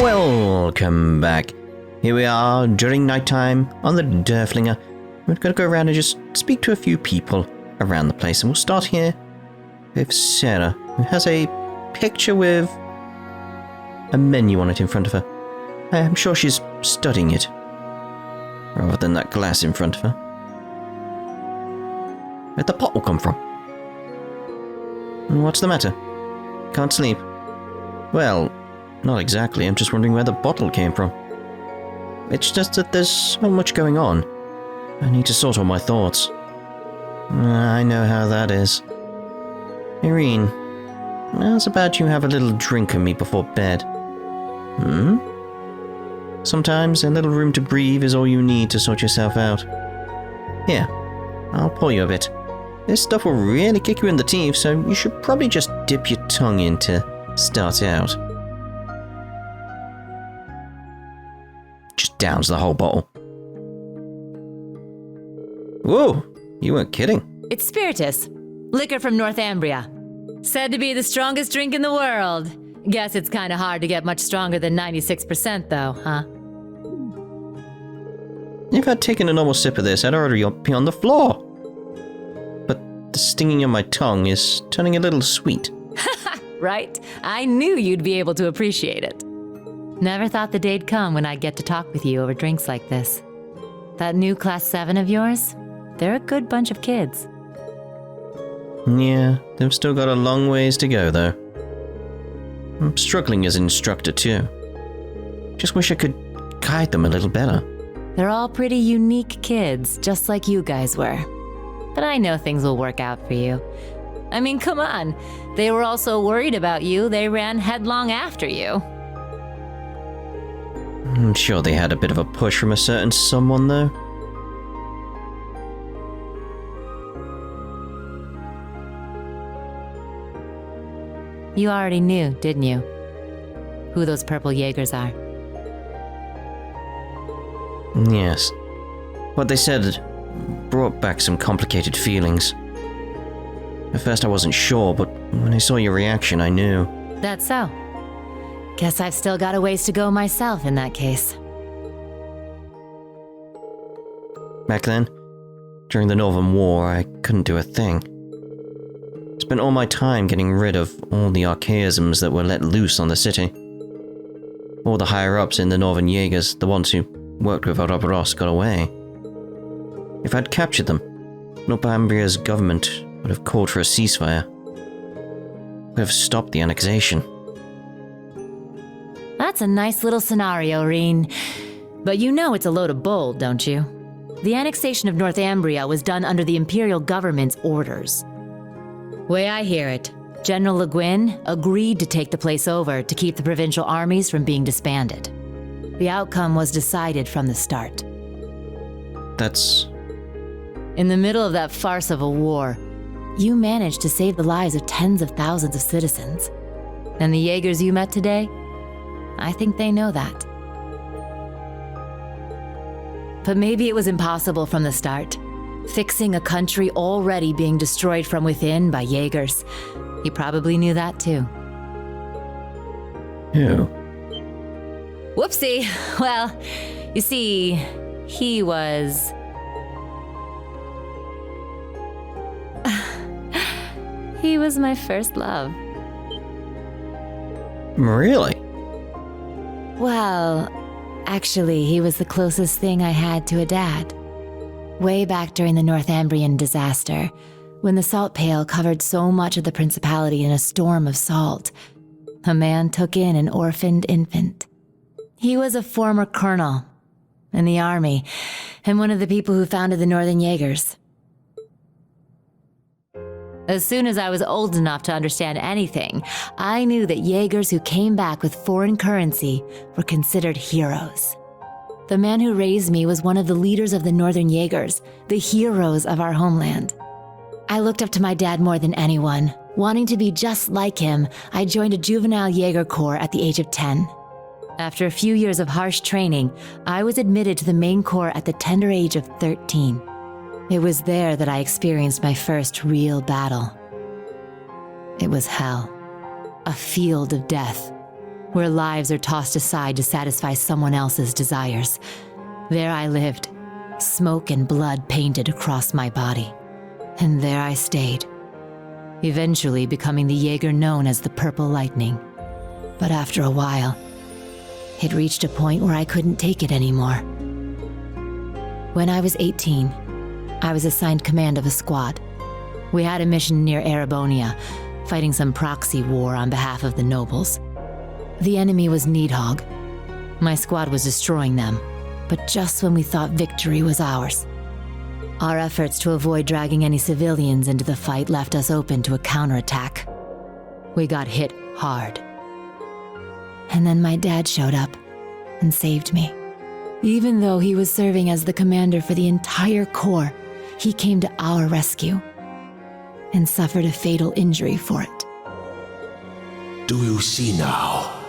Welcome back. Here we are during nighttime on the Derflinger. We're going to go around and just speak to a few people around the place. And we'll start here with Sara, who has a picture with a menu on it in front of her. I'm sure she's studying it, rather than that glass in front of her. Where'd the bottle come from? What's the matter? Can't sleep? Well, not exactly. I'm just wondering where the bottle came from. It's just that there's so much going on. I need to sort all my thoughts. I know how that is. Rean, how's about you have a little drink of me before bed? Sometimes a little room to breathe is all you need to sort yourself out. Here, I'll pour you a bit. This stuff will really kick you in the teeth, so you should probably just dip your tongue in to start out. Just downs the whole bottle. Whoa, you weren't kidding. It's spiritus, liquor from Northumbria. Said to be the strongest drink in the world. Guess it's kind of hard to get much stronger than 96% though, huh? If I'd taken a normal sip of this, I'd already be on the floor. But the stinging on my tongue is turning a little sweet. Right? I knew you'd be able to appreciate it. Never thought the day'd come when I'd get to talk with you over drinks like this. That new Class 7 of yours, they're a good bunch of kids. Yeah, they've still got a long ways to go, though. I'm struggling as an instructor, too. Just wish I could guide them a little better. They're all pretty unique kids, just like you guys were. But I know things will work out for you. I mean, come on. They were all so worried about you, they ran headlong after you. I'm sure they had a bit of a push from a certain someone, though. You already knew, didn't you? Who those purple Jaegers are. Yes. What they said brought back some complicated feelings. At first I wasn't sure, but when I saw your reaction, I knew. That's so. Guess I've still got a ways to go myself in that case. Back then, during the Northern War, I couldn't do a thing. Spent all my time getting rid of all the archaisms that were let loose on the city. All the higher-ups in the Northern Jaegers, the ones who worked with Ouroboros, got away. If I'd captured them, Northumbria's government would have called for a ceasefire. Would have stopped the annexation. That's a nice little scenario, Rean. But you know it's a load of bull, don't you? The annexation of Northumbria was done under the Imperial government's orders. Way I hear it, General Le Guin agreed to take the place over to keep the provincial armies from being disbanded. The outcome was decided from the start. That's... In the middle of that farce of a war, you managed to save the lives of tens of thousands of citizens. And the Jaegers you met today, I think they know that. But maybe it was impossible from the start. Fixing a country already being destroyed from within by Jaegers. He probably knew that too. Who? Whoopsie. Well, you see, he was... he was my first love. Really? Well, actually, he was the closest thing I had to a dad. Way back during the Northumbrian disaster, when the salt pail covered so much of the principality in a storm of salt, a man took in an orphaned infant. He was a former colonel in the army, and one of the people who founded the Northern Jaegers. As soon as I was old enough to understand anything, I knew that Jaegers who came back with foreign currency were considered heroes. The man who raised me was one of the leaders of the Northern Jaegers, the heroes of our homeland. I looked up to my dad more than anyone. Wanting to be just like him, I joined a juvenile Jaeger corps at the age of 10. After a few years of harsh training, I was admitted to the main corps at the tender age of 13. It was there that I experienced my first real battle. It was hell, a field of death. where lives are tossed aside to satisfy someone else's desires. There I lived, smoke and blood painted across my body. And there I stayed, eventually becoming the Jaeger known as the Purple Lightning. But after a while, it reached a point where I couldn't take it anymore. When I was 18, I was assigned command of a squad. We had a mission near Erebonia, fighting some proxy war on behalf of the nobles. The enemy was Needhogg. My squad was destroying them, but just when we thought victory was ours. Our efforts to avoid dragging any civilians into the fight left us open to a counterattack. We got hit hard. And then my dad showed up and saved me. Even though he was serving as the commander for the entire corps, he came to our rescue and suffered a fatal injury for it. Do you see now?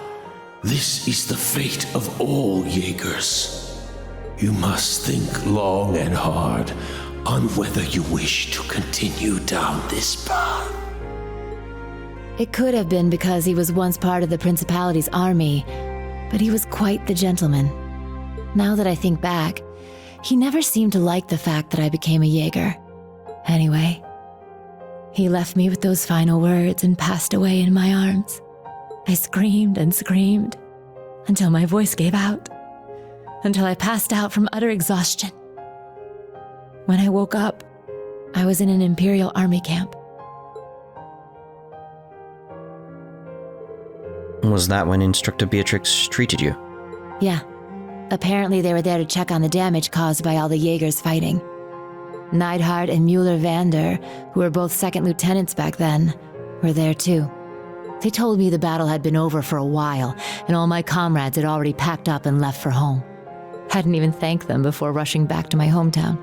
This is the fate of all Jaegers. You must think long and hard on whether you wish to continue down this path. It could have been because he was once part of the Principality's army, but he was quite the gentleman. Now that I think back, he never seemed to like the fact that I became a Jaeger. Anyway, he left me with those final words and passed away in my arms. I screamed and screamed until my voice gave out, until I passed out from utter exhaustion. When I woke up, I was in an Imperial Army camp. Was that when Instructor Beatrix treated you? Yeah. Apparently they were there to check on the damage caused by all the Jaegers fighting. Neidhart and Mueller-Vander, who were both second lieutenants back then, were there too. They told me the battle had been over for a while, and all my comrades had already packed up and left for home. Hadn't even thanked them before rushing back to my hometown.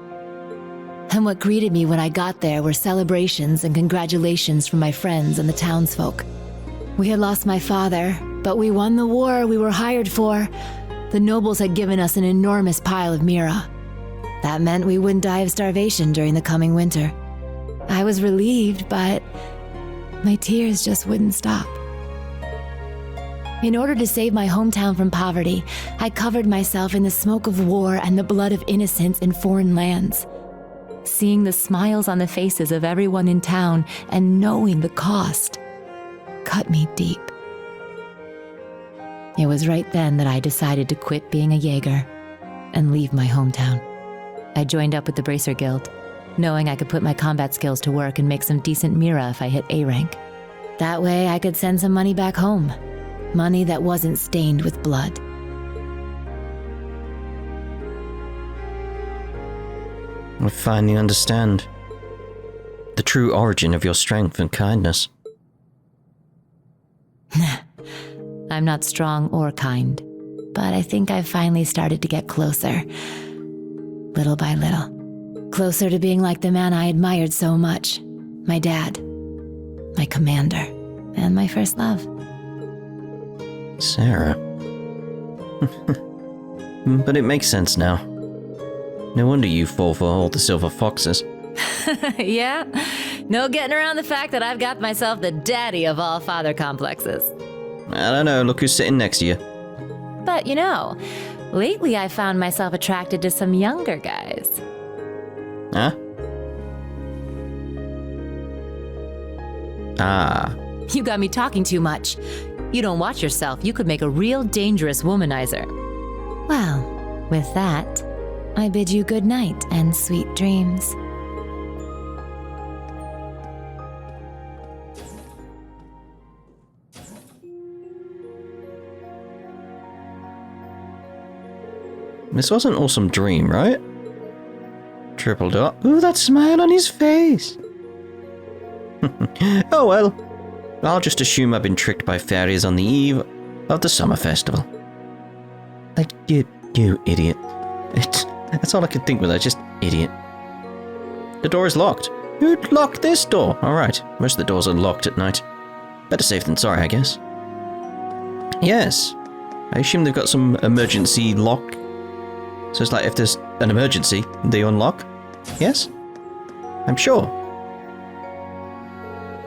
And what greeted me when I got there were celebrations and congratulations from my friends and the townsfolk. We had lost my father, but we won the war we were hired for. The nobles had given us an enormous pile of mira. That meant we wouldn't die of starvation during the coming winter. I was relieved, but my tears just wouldn't stop. In order to save my hometown from poverty, I covered myself in the smoke of war and the blood of innocents in foreign lands. Seeing the smiles on the faces of everyone in town and knowing the cost cut me deep. It was right then that I decided to quit being a Jaeger and leave my hometown. I joined up with the Bracer Guild, knowing I could put my combat skills to work and make some decent mira if I hit A rank. That way I could send some money back home. Money that wasn't stained with blood. I finally understand the true origin of your strength and kindness. I'm not strong or kind, but I think I've finally started to get closer. Little by little. Closer to being like the man I admired so much. My dad. My commander. And my first love. Sara. But it makes sense now. No wonder you fall for all the silver foxes. Yeah? No getting around the fact that I've got myself the daddy of all father complexes. I don't know, look who's sitting next to you. But you know, lately I found myself attracted to some younger guys. Huh? Ah. You got me talking too much. You don't watch yourself, you could make a real dangerous womanizer. Well, with that, I bid you good night and sweet dreams. This was an awesome dream, right? Triple dot. Ooh, that smile on his face. Oh well. I'll just assume I've been tricked by fairies on the eve of the summer festival. Like, you idiot. That's all I could think with that, just idiot. The door is locked. Who'd lock this door? Alright, most of the doors are locked at night. Better safe than sorry, I guess. Yes. I assume they've got some emergency lock. So it's like if there's an emergency, they unlock? Yes? I'm sure.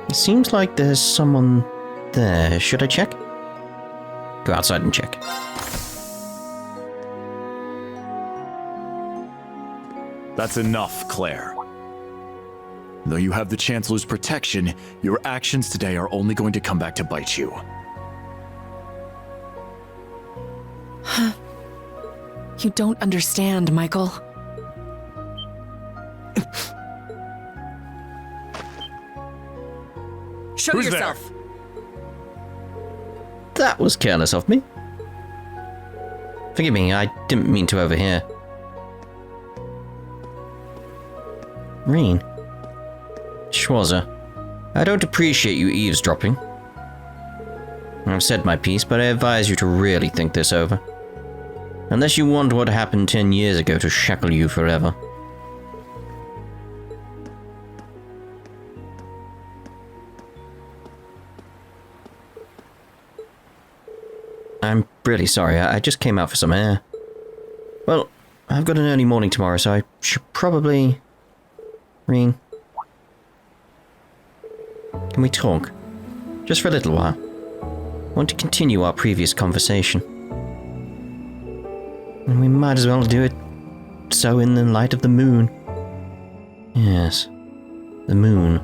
It seems like there's someone there. Should I check? Go outside and check. That's enough, Claire. Though you have the Chancellor's protection, your actions today are only going to come back to bite you. You don't understand, Michael. Show Who's yourself. That was careless of me. Forgive me, I didn't mean to overhear. Rean. Schwarzer. I don't appreciate you eavesdropping. I've said my piece, but I advise you to really think this over. Unless you want what happened 10 years ago to shackle you forever. I'm really sorry, I just came out for some air. Well, I've got an early morning tomorrow, so I should probably... Rean? Can we talk? Just for a little while. I want to continue our previous conversation. And we might as well do it so in the light of the moon. Yes, the moon.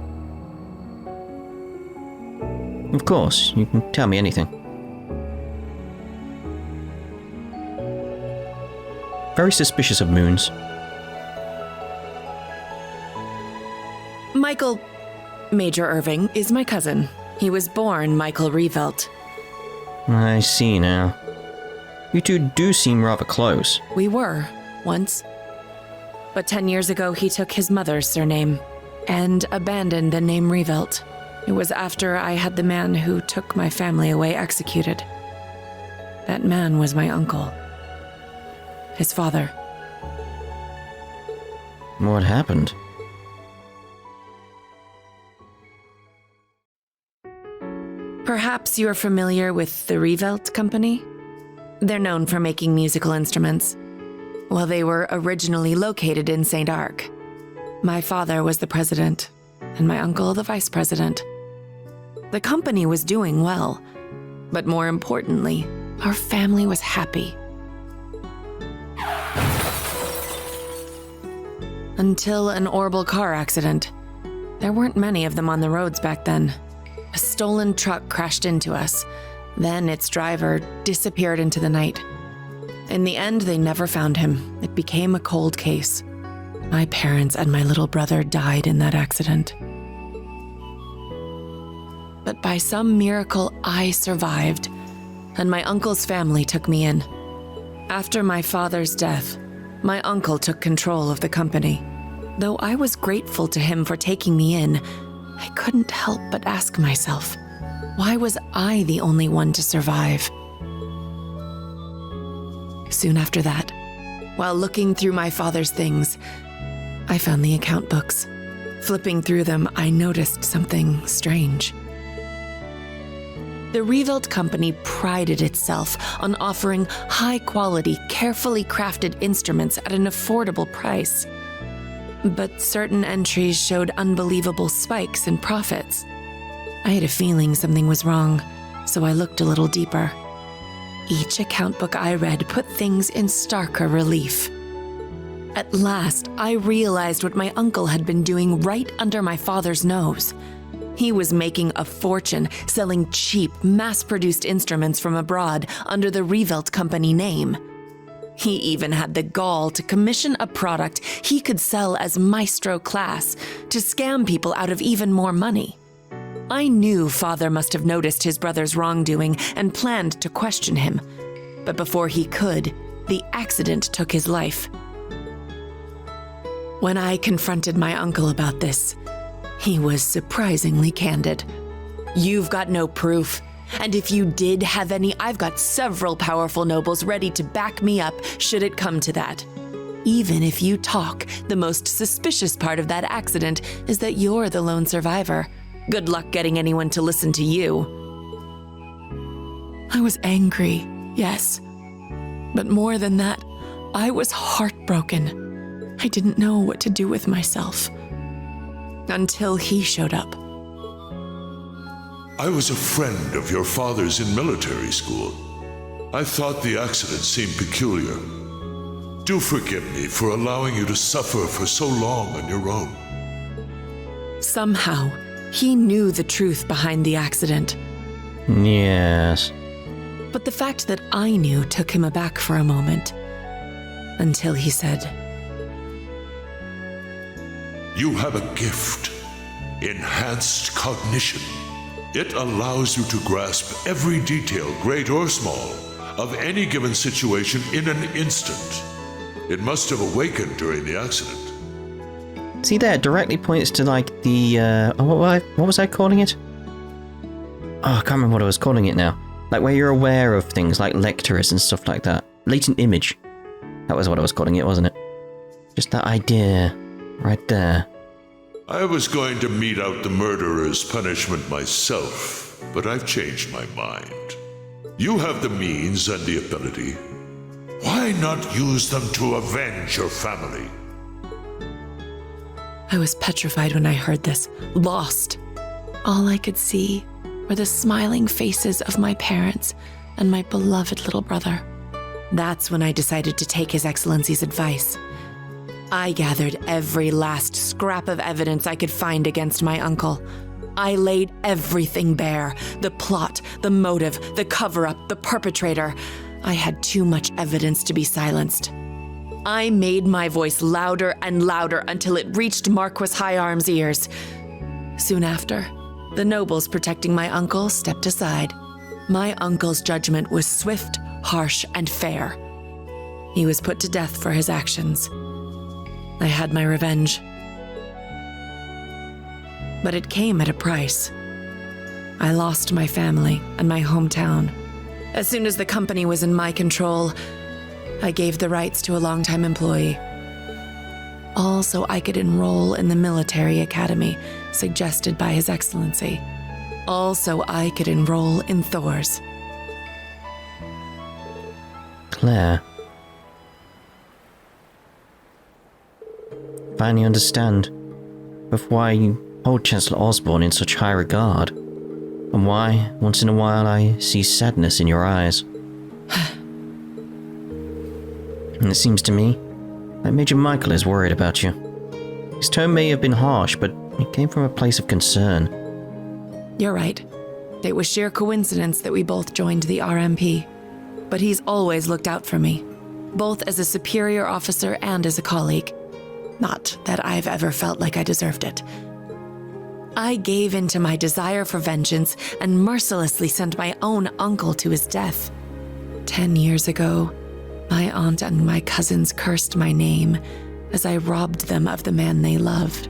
Of course, you can tell me anything. Very suspicious of moons. Michael Major Irving is my cousin. He was born Michael Reveldt. I see now. You two do seem rather close. We were, once. But 10 years ago, he took his mother's surname and abandoned the name Reveldt. It was after I had the man who took my family away executed. That man was my uncle. His father. What happened? Perhaps you're familiar with the Reveldt Company? They're known for making musical instruments. Well, they were originally located in St. Arc. My father was the president, and my uncle the vice president. The company was doing well, but more importantly, our family was happy. Until an horrible car accident. There weren't many of them on the roads back then. A stolen truck crashed into us. Then its driver disappeared into the night. In the end, they never found him. It became a cold case. My parents and my little brother died in that accident. But by some miracle, I survived, and my uncle's family took me in. After my father's death, my uncle took control of the company. Though I was grateful to him for taking me in, I couldn't help but ask myself, why was I the only one to survive? Soon after that, while looking through my father's things, I found the account books. Flipping through them, I noticed something strange. The Reveldt Company prided itself on offering high-quality, carefully crafted instruments at an affordable price. But certain entries showed unbelievable spikes in profits. I had a feeling something was wrong, so I looked a little deeper. Each account book I read put things in starker relief. At last, I realized what my uncle had been doing right under my father's nose. He was making a fortune selling cheap, mass-produced instruments from abroad under the Reveldt Company name. He even had the gall to commission a product he could sell as Maestro Class to scam people out of even more money. I knew Father must have noticed his brother's wrongdoing and planned to question him. But before he could, the accident took his life. When I confronted my uncle about this, he was surprisingly candid. "You've got no proof. And if you did have any, I've got several powerful nobles ready to back me up should it come to that. Even if you talk, the most suspicious part of that accident is that you're the lone survivor. Good luck getting anyone to listen to you." I was angry, yes. But more than that, I was heartbroken. I didn't know what to do with myself. Until he showed up. I was a friend of your father's in military school. I thought the accident seemed peculiar. Do forgive me for allowing you to suffer for so long on your own. Somehow, he knew the truth behind the accident. Yes. But the fact that I knew took him aback for a moment. Until he said, You have a gift. Enhanced cognition. It allows you to grasp every detail, great or small, of any given situation in an instant. It must have awakened during the accident. See there, it directly points to like the, what was I calling it? Oh, I can't remember what I was calling it now. Like where you're aware of things like lectors and stuff like that. Latent image. That was what I was calling it, wasn't it? Just that idea right there. I was going to mete out the murderer's punishment myself, but I've changed my mind. You have the means and the ability. Why not use them to avenge your family? I was petrified when I heard this, lost. All I could see were the smiling faces of my parents and my beloved little brother. That's when I decided to take His Excellency's advice. I gathered every last scrap of evidence I could find against my uncle. I laid everything bare, the plot, the motive, the cover-up, the perpetrator. I had too much evidence to be silenced. I made my voice louder and louder until it reached Marquis Higharm's ears. Soon after, the nobles protecting my uncle stepped aside. My uncle's judgment was swift, harsh, and fair. He was put to death for his actions. I had my revenge. But it came at a price. I lost my family and my hometown. As soon as the company was in my control, I gave the rights to a longtime employee. All so I could enroll in the military academy suggested by His Excellency. All so I could enroll in Thors. Claire. Finally understand of why you hold Chancellor Osborne in such high regard, and why, once in a while, I see sadness in your eyes. And it seems to me that Major Michael is worried about you. His tone may have been harsh, but it came from a place of concern. You're right. It was sheer coincidence that we both joined the RMP. But he's always looked out for me, both as a superior officer and as a colleague. Not that I've ever felt like I deserved it. I gave in to my desire for vengeance and mercilessly sent my own uncle to his death. 10 years ago, my aunt and my cousins cursed my name as I robbed them of the man they loved.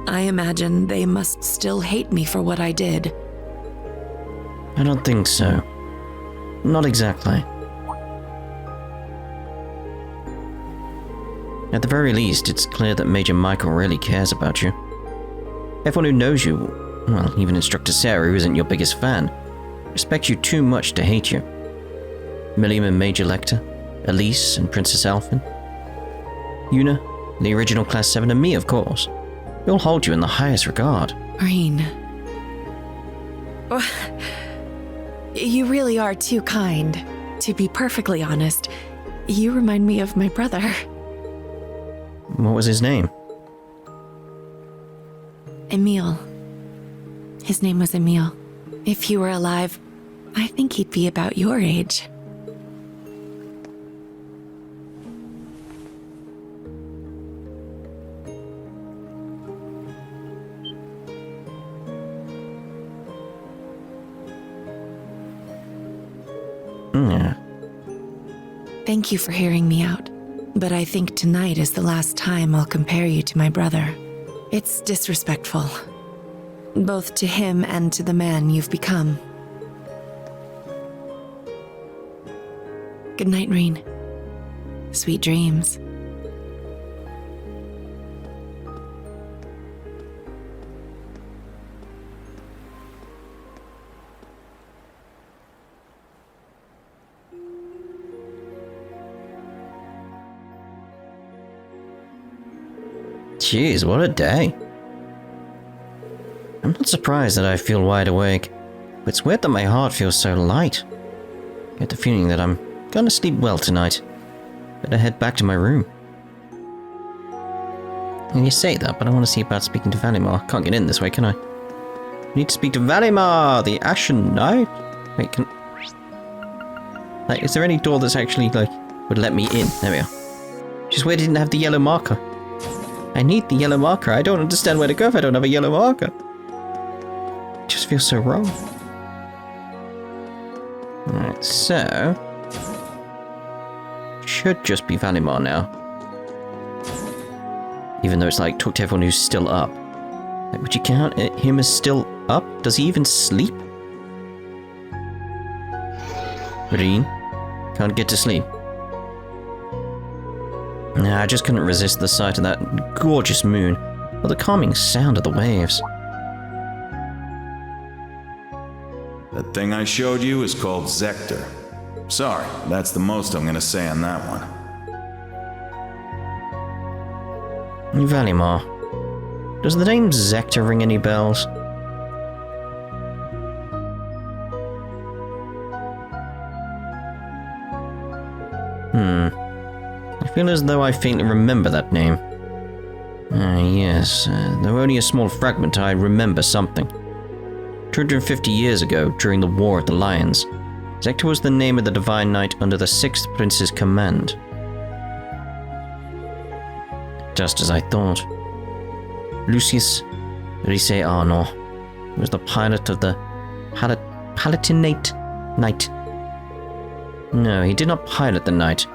I imagine they must still hate me for what I did. I don't think so. Not exactly. At the very least, it's clear that Major Michael really cares about you. Everyone who knows you, well, even Instructor Sara, who isn't your biggest fan, respects you too much to hate you. Milliam and Major Lecter, Elise and Princess Alphen, Una, the original Class 7, and me, of course. We all hold you in the highest regard. Rean. You really are too kind. To be perfectly honest, you remind me of my brother. What was his name? Emil. His name was Emil. If he were alive, I think he'd be about your age. Yeah. Thank you for hearing me out. But I think tonight is the last time I'll compare you to my brother. It's disrespectful, both to him and to the man you've become. Good night, Rean. Sweet dreams. Jeez, what a day. I'm not surprised that I feel wide awake, but it's weird that my heart feels so light. Get the feeling that I'm gonna sleep well tonight. Better head back to my room. And you say that, but I want to see about speaking to Valimar. Can't get in this way, can I? Need to speak to Valimar, the Ashen Knight. Wait, can... Like, is there any door that's actually, like, would let me in? There we are. Just where didn't have the yellow marker. I need the yellow marker. I don't understand where to go if I don't have a yellow marker. It just feels so wrong. Alright, so... should just be Valimar now. Even though it's like, talk to everyone who's still up. Like, would you count him as still up? Does he even sleep? Rean? Can't get to sleep. Nah, I just couldn't resist the sight of that gorgeous moon, or the calming sound of the waves. That thing I showed you is called Zector. Sorry, that's the most I'm gonna say on that one. Valimar. Does the name Zector ring any bells? I feel as though I faintly remember that name. Yes, though only a small fragment, I remember something. 250 years ago, during the War of the Lions, Zector was the name of the Divine Knight under the 6th Prince's command. Just as I thought. Lucius Riceano was the pilot of the Palatinate Knight. No, he did not pilot the Knight.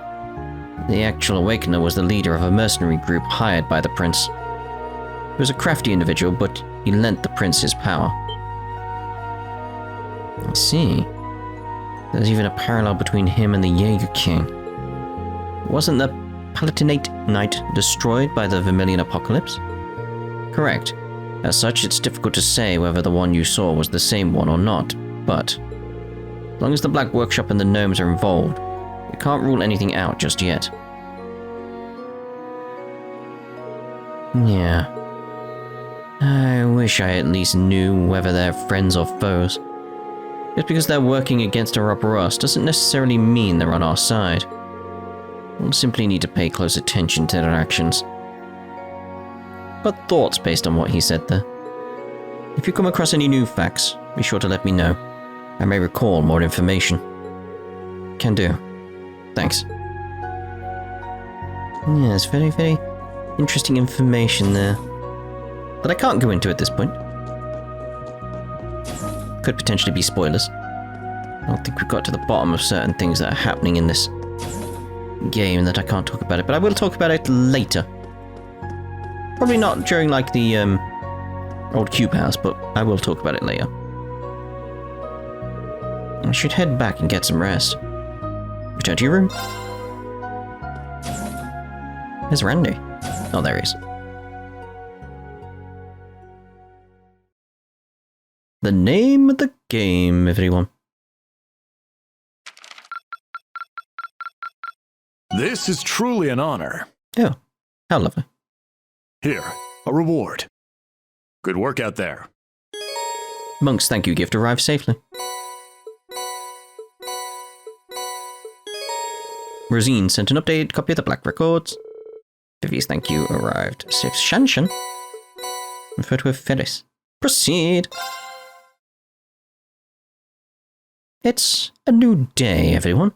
The actual Awakener was the leader of a mercenary group hired by the Prince. He was a crafty individual, but he lent the Prince his power. I see. There's even a parallel between him and the Jaeger King. Wasn't the Palatinate Knight destroyed by the Vermilion Apocalypse? Correct. As such, it's difficult to say whether the one you saw was the same one or not, but as long as the Black Workshop and the gnomes are involved, we can't rule anything out just yet. Yeah. I wish I at least knew whether they're friends or foes. Just because they're working against Ouroboros doesn't necessarily mean they're on our side. We'll simply need to pay close attention to their actions. But thoughts based on what he said there. If you come across any new facts, be sure to let me know. I may recall more information. Can do. Thanks. Yes, very, very interesting information there. But I can't go into at this point. Could potentially be spoilers. I don't think we've got to the bottom of certain things that are happening in this game that I can't talk about it, but I will talk about it later. Probably not during like the old cube house, but I will talk about it later. I should head back and get some rest. Return to your room. There's Randy. Oh, there he is. The name of the game, everyone. This is truly an honor. Oh, how lovely. Here, a reward. Good work out there. Monk's thank you gift arrived safely. Rosine sent an updated copy of the Black Records. Vivi's thank you arrived. Safe Shanshan. And photo of Ferris. Proceed. It's a new day, everyone.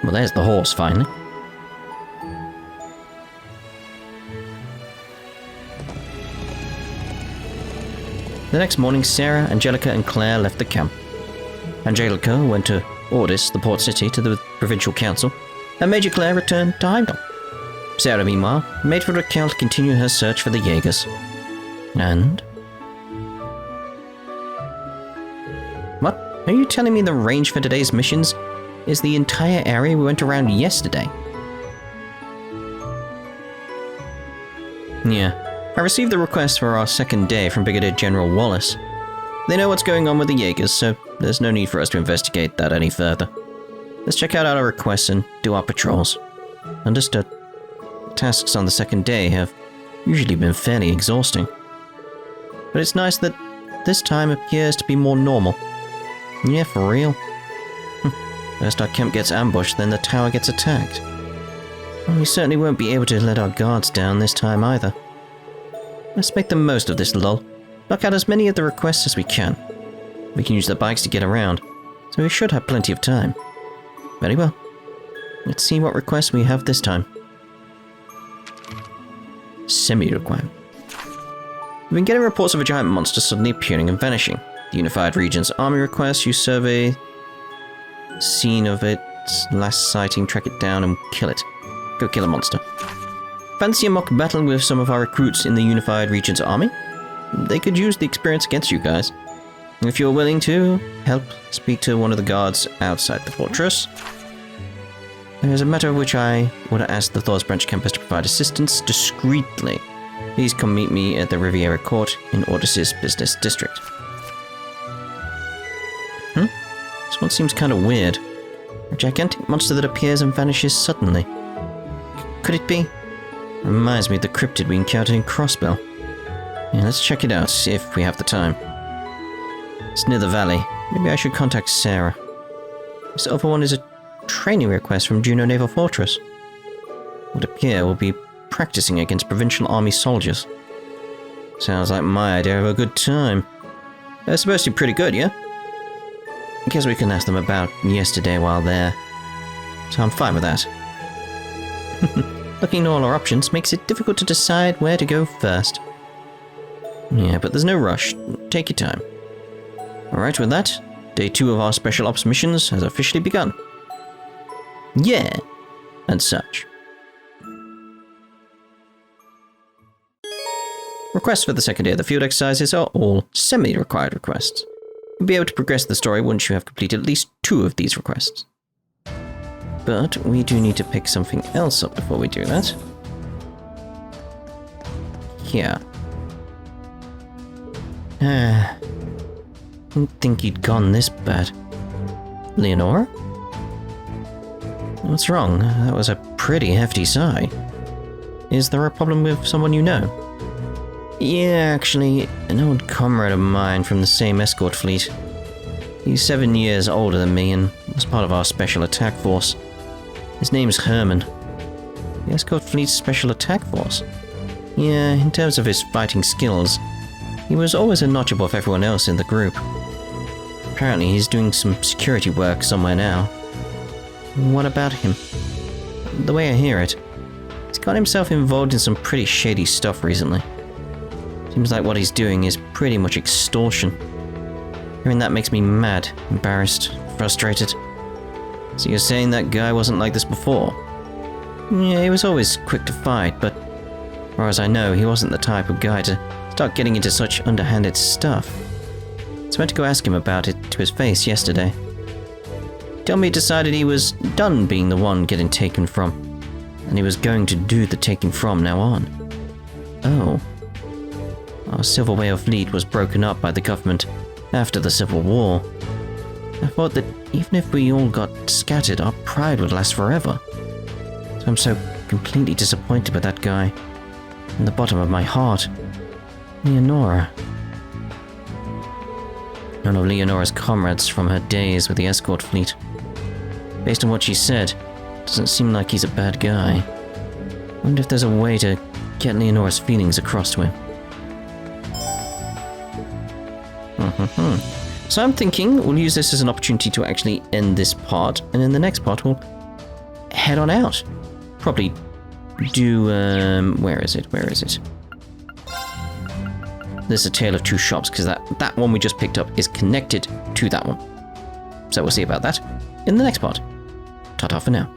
Well, there's the horse, finally. The next morning, Sara, Angelica, and Claire left the camp. Angelica went to Ordis, the port city, to the provincial council, and Major Claire returned to Heimdall. Sara, meanwhile, made for Raquel to continue her search for the Jaegers. And... What? Are you telling me the range for today's missions is the entire area we went around yesterday? Yeah. I received the request for our second day from Brigadier General Wallace. They know what's going on with the Jaegers, so there's no need for us to investigate that any further. Let's check out our requests and do our patrols. Understood. The tasks on the second day have usually been fairly exhausting. But it's nice that this time appears to be more normal. Yeah, for real. First our camp gets ambushed, then the tower gets attacked. And we certainly won't be able to let our guards down this time either. Let's make the most of this lull. Knock out as many of the requests as we can. We can use the bikes to get around, so we should have plenty of time. Very well. Let's see what requests we have this time. Semi-required. We've been getting reports of a giant monster suddenly appearing and vanishing. The Unified Region's army requests you survey scene of its last sighting, track it down and kill it. Go kill a monster. Fancy a mock battle with some of our recruits in the Unified Region's army? They could use the experience against you guys. If you're willing to help, speak to one of the guards outside the fortress. There's a matter of which I would ask the Thors branch campus to provide assistance discreetly. Please come meet me at the Riviera Court in Ortis' business district. This one seems kind of weird. A gigantic monster that appears and vanishes suddenly. Could it be? Reminds me of the cryptid we encountered in Crossbell. Yeah, let's check it out, see if we have the time. It's near the valley. Maybe I should contact Sara. This other one is a training request from Juno Naval Fortress. Would appear we'll be practicing against provincial army soldiers. Sounds like my idea of a good time. They're supposed to be pretty good, yeah? I guess we can ask them about yesterday while there. So I'm fine with that. Looking at all our options makes it difficult to decide where to go first. Yeah, but there's no rush. Take your time. Alright, with that, day 2 of our special ops missions has officially begun. Yeah, and such. Requests for the second day of the field exercises are all semi-required requests. You'll be able to progress the story once you have completed at least 2 of these requests. But we do need to pick something else up before we do that. Here. Didn't think he'd gone this bad. Leonora? What's wrong? That was a pretty hefty sigh. Is there a problem with someone you know? Yeah, actually, an old comrade of mine from the same escort fleet. He's 7 years older than me and was part of our special attack force. His name's Herman. The escort fleet's special attack force? Yeah, in terms of his fighting skills, he was always a notch above everyone else in the group. Apparently he's doing some security work somewhere now. What about him? The way I hear it, he's got himself involved in some pretty shady stuff recently. Seems like what he's doing is pretty much extortion. Hearing that makes me mad, embarrassed, frustrated. So you're saying that guy wasn't like this before? Yeah, he was always quick to fight, but as far as I know, he wasn't the type of guy to start getting into such underhanded stuff. So I went to go ask him about it to his face yesterday. He told me he decided he was done being the one getting taken from, and he was going to do the taking from now on. Oh. Our Civil Whale fleet was broken up by the government after the Civil War. I thought that even if we all got scattered, our pride would last forever. So I'm so completely disappointed with that guy. In the bottom of my heart. Leonora. None of Leonora's comrades from her days with the escort fleet. Based on what she said, doesn't seem like he's a bad guy. Wonder if there's a way to get Leonora's feelings across to him. So I'm thinking we'll use this as an opportunity to actually end this part, and in the next part we'll head on out. Probably do, where is it? There's a tale of 2 shops, because that one we just picked up is connected to that one. So we'll see about that in the next part. Ta-ta for now.